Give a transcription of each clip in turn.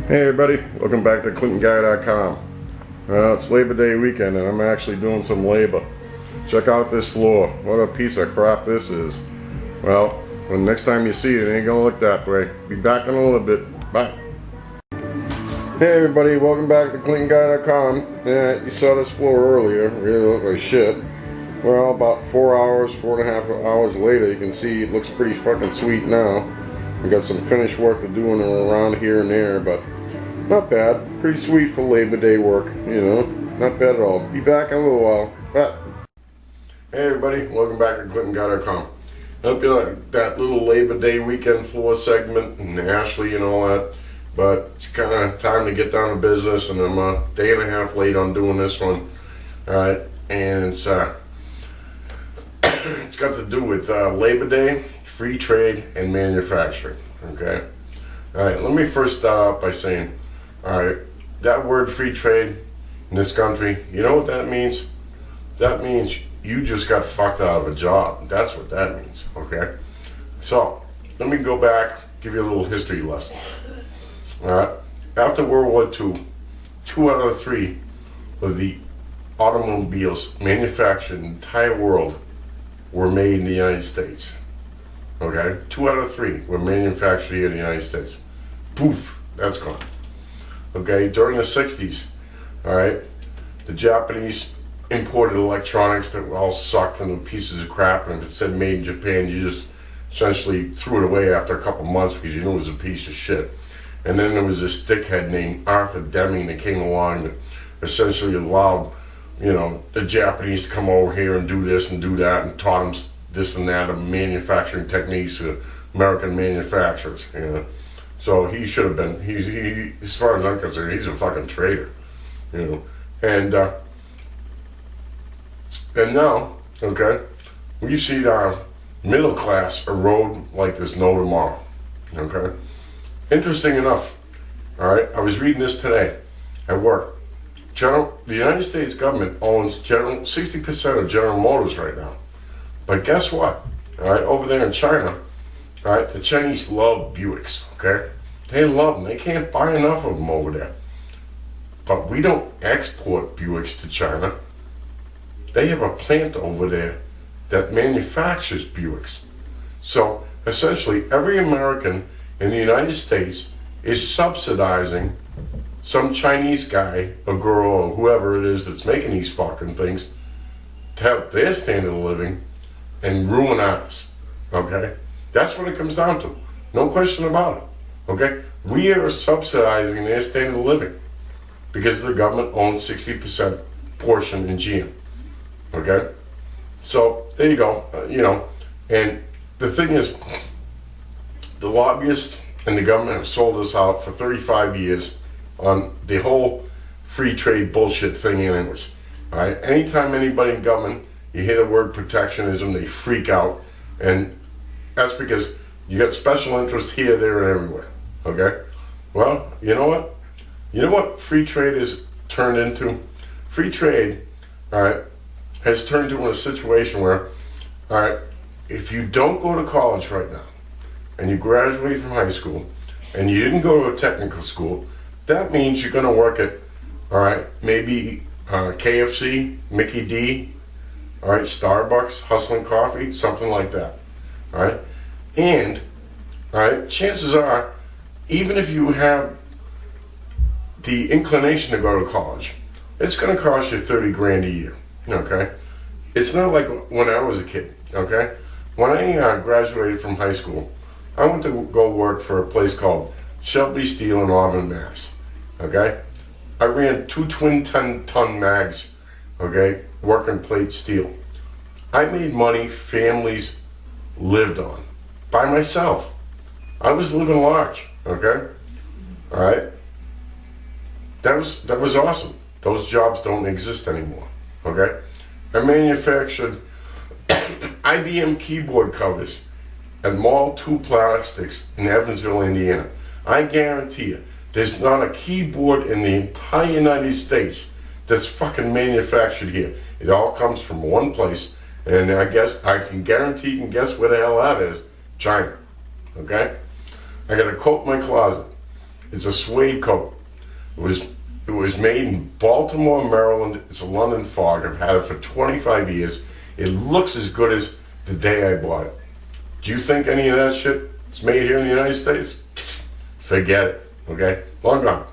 Hey everybody, welcome back to ClintonGuy.com. It's Labor Day weekend and I'm actually doing some labor. Check out this floor. What a piece of crap this is. Well, when next time you see it, it ain't gonna look that way. Be back in a little bit. Bye. Hey everybody, welcome back to ClintonGuy.com. Yeah, you saw this floor earlier. It really looked like shit. Well, about 4.5 hours later, you can see it looks pretty fucking sweet now. We got some finished work to do around here and there, but not bad. Pretty sweet for Labor Day work, you know. Not bad at all. Be back in a little while. Bye. Hey everybody, welcome back to ClintonGuy.com. I hope you like that little Labor Day weekend floor segment and Ashley and all that. But it's kind of time to get down to business, and I'm a day and a half late on doing this one. Alright, and it's got to do with Labor Day, free trade, and manufacturing. Okay? Alright, let me first start out by saying, alright, that word free trade in this country, you know what that means? That means you just got fucked out of a job. That's what that means. Okay? So, let me go back, give you a little history lesson. Alright? After World War II, 2 out of 3 of the automobiles manufactured in the entire world were made in the United States. Okay? 2 out of 3 were manufactured here in the United States. Poof, that's gone. Okay, during the 60s, alright, the Japanese imported electronics that were all sucked into pieces of crap, and if it said made in Japan, you just essentially threw it away after a couple months because you knew it was a piece of shit. And then there was this dickhead named Arthur Deming that came along that essentially allowed, you know, the Japanese to come over here and do this and do that, and taught them this and that of manufacturing techniques of American manufacturers, you know. So he should have been, he as far as I'm concerned, he's a fucking traitor, you know. And now, okay, we see our middle class erode like there's no tomorrow, okay. Interesting enough, all right, I was reading this today at work. The United States government owns 60% of General Motors right now. But guess what? All right, over there in China, all right, the Chinese love Buicks, okay? They love them. They can't buy enough of them over there. But we don't export Buicks to China. They have a plant over there that manufactures Buicks. So essentially, every American in the United States is subsidizing some Chinese guy, or girl, or whoever it is that's making these fucking things to have their standard of living and ruin ours. Okay? That's what it comes down to. No question about it. Okay? We are subsidizing their standard of living because the government owns 60% portion in GM. Okay? So, there you go. You know, and the thing is, the lobbyists and the government have sold us out for 35 years on the whole free trade bullshit thing anyways. Alright? Anytime anybody in government, you hear the word protectionism, they freak out. And that's because you got special interest here, there, and everywhere. Okay? Well, you know what? You know what free trade is turned into? Free trade, alright, has turned into a situation where, alright, if you don't go to college right now, and you graduate from high school, and you didn't go to a technical school, that means you're going to work at, alright, maybe KFC, Mickey D, alright, Starbucks, Hustling Coffee, something like that. Alright? And, alright, chances are, even if you have the inclination to go to college, it's going to cost you 30 grand a year. Okay? It's not like when I was a kid. Okay? When I graduated from high school, I went to go work for a place called Shelby Steel in Auburn, Mass. Okay? I ran 2 twin ton mags, okay, working plate steel. I made money families lived on by myself. I was living large, okay? Alright? That was awesome. Those jobs don't exist anymore, okay? I manufactured IBM keyboard covers at Mall 2 Plastics in Evansville, Indiana. I guarantee you, there's not a keyboard in the entire United States that's fucking manufactured here. It all comes from one place, and I guess I can guarantee you can guess where the hell that is. China. Okay? I got a coat in my closet. It's a suede coat. It was made in Baltimore, Maryland. It's a London Fog. I've had it for 25 years. It looks as good as the day I bought it. Do you think any of that shit is made here in the United States? Forget it, okay? Long gone,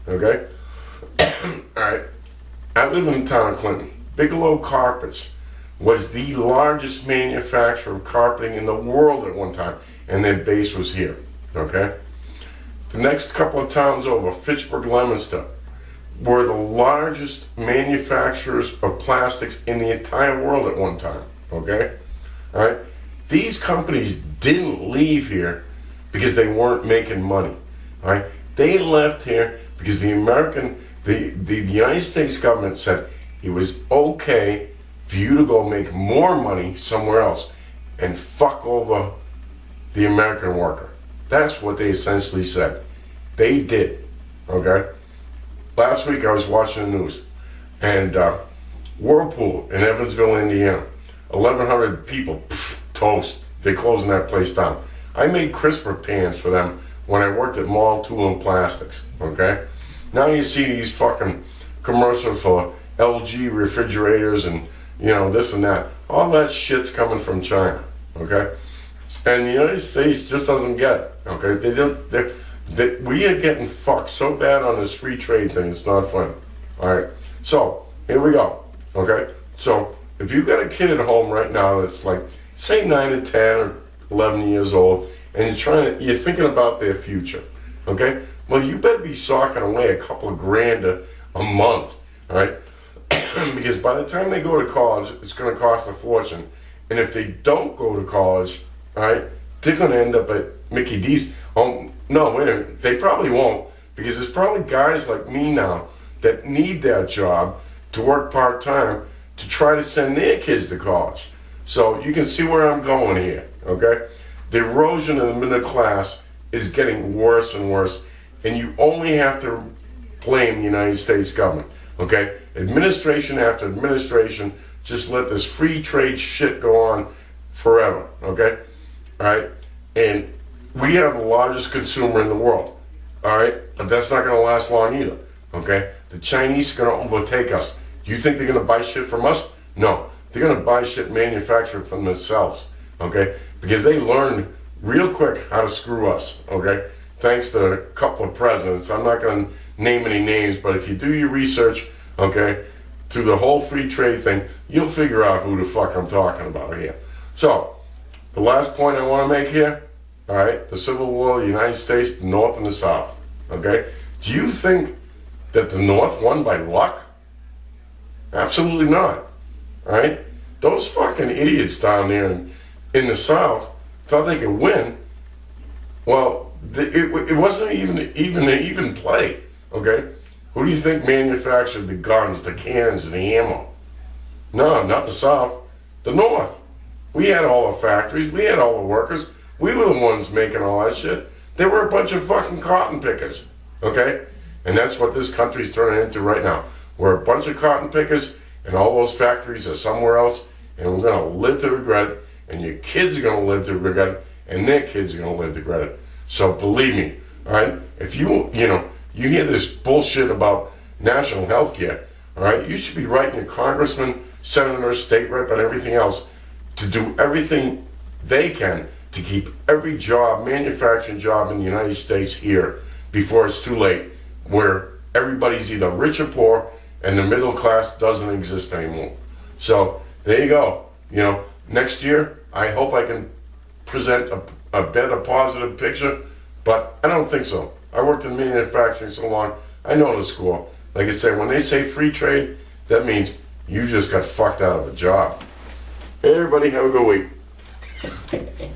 okay? Alright, I live in the town of Clinton. Bigelow Carpets was the largest manufacturer of carpeting in the world at one time, and their base was here, okay? The next couple of towns over, Fitchburg, Leominster, were the largest manufacturers of plastics in the entire world at one time, okay? All right? These companies didn't leave here because they weren't making money, all right? They left here because the United States government said it was okay for you to go make more money somewhere else and fuck over the American worker. That's what they essentially said. They did, okay? Last week I was watching the news, and Whirlpool in Evansville, Indiana, 1,100 people, toast. They're closing that place down. I made crisper pans for them when I worked at Mall Tool and Plastics, okay? Now you see these fucking commercials for LG refrigerators and, you know, this and that. All that shit's coming from China, okay? And the United States just doesn't get it, okay? We are getting fucked so bad on this free trade thing, it's not funny. Alright, so, here we go, okay? So, if you've got a kid at home right now that's like, say 9 or 10 or 11 years old, and you're thinking about their future, okay? Well, you better be socking away a couple of grand a month, alright? Because by the time they go to college, it's going to cost a fortune. And if they don't go to college, alright, they're going to end up at Mickey D's. Oh, no, wait a minute. They probably won't, because there's probably guys like me now that need that job to work part-time to try to send their kids to college. So you can see where I'm going here, okay? The erosion of the middle class is getting worse and worse, and you only have to blame the United States government, okay? Administration after administration just let this free trade shit go on forever, okay? All right? And we have the largest consumer in the world, all right? But that's not going to last long either, okay? The Chinese are going to overtake us. You think they're going to buy shit from us? No. They're going to buy shit manufactured from themselves, okay? Because they learned real quick how to screw us, okay? Thanks to a couple of presidents. I'm not going to name any names, but if you do your research, okay, to the whole free trade thing, you'll figure out who the fuck I'm talking about here. So, the last point I want to make here, all right, the Civil War, the United States, the North and the South, okay? Do you think that the North won by luck? Absolutely not, all right? Those fucking idiots down there in the South thought they could win. Well, it wasn't even an even play, okay? Who do you think manufactured the guns, the cannons, and the ammo? No, not the South, the North. We had all the factories, we had all the workers, we were the ones making all that shit. They were a bunch of fucking cotton pickers, okay? And that's what this country's turning into right now. We're a bunch of cotton pickers, and all those factories are somewhere else, and we're gonna live to regret it, and your kids are gonna live to regret it, and their kids are gonna live to regret it. So believe me, all right? If you hear this bullshit about national health care, all right? You should be writing your congressman, senator, state rep, and everything else to do everything they can to keep every job, manufacturing job in the United States here before it's too late, where everybody's either rich or poor and the middle class doesn't exist anymore. So there you go. Next year, I hope I can present a better positive picture, but I don't think so. I worked in manufacturing so long, I know the score. Like I said, when they say free trade, that means you just got fucked out of a job. Hey everybody, have a good week.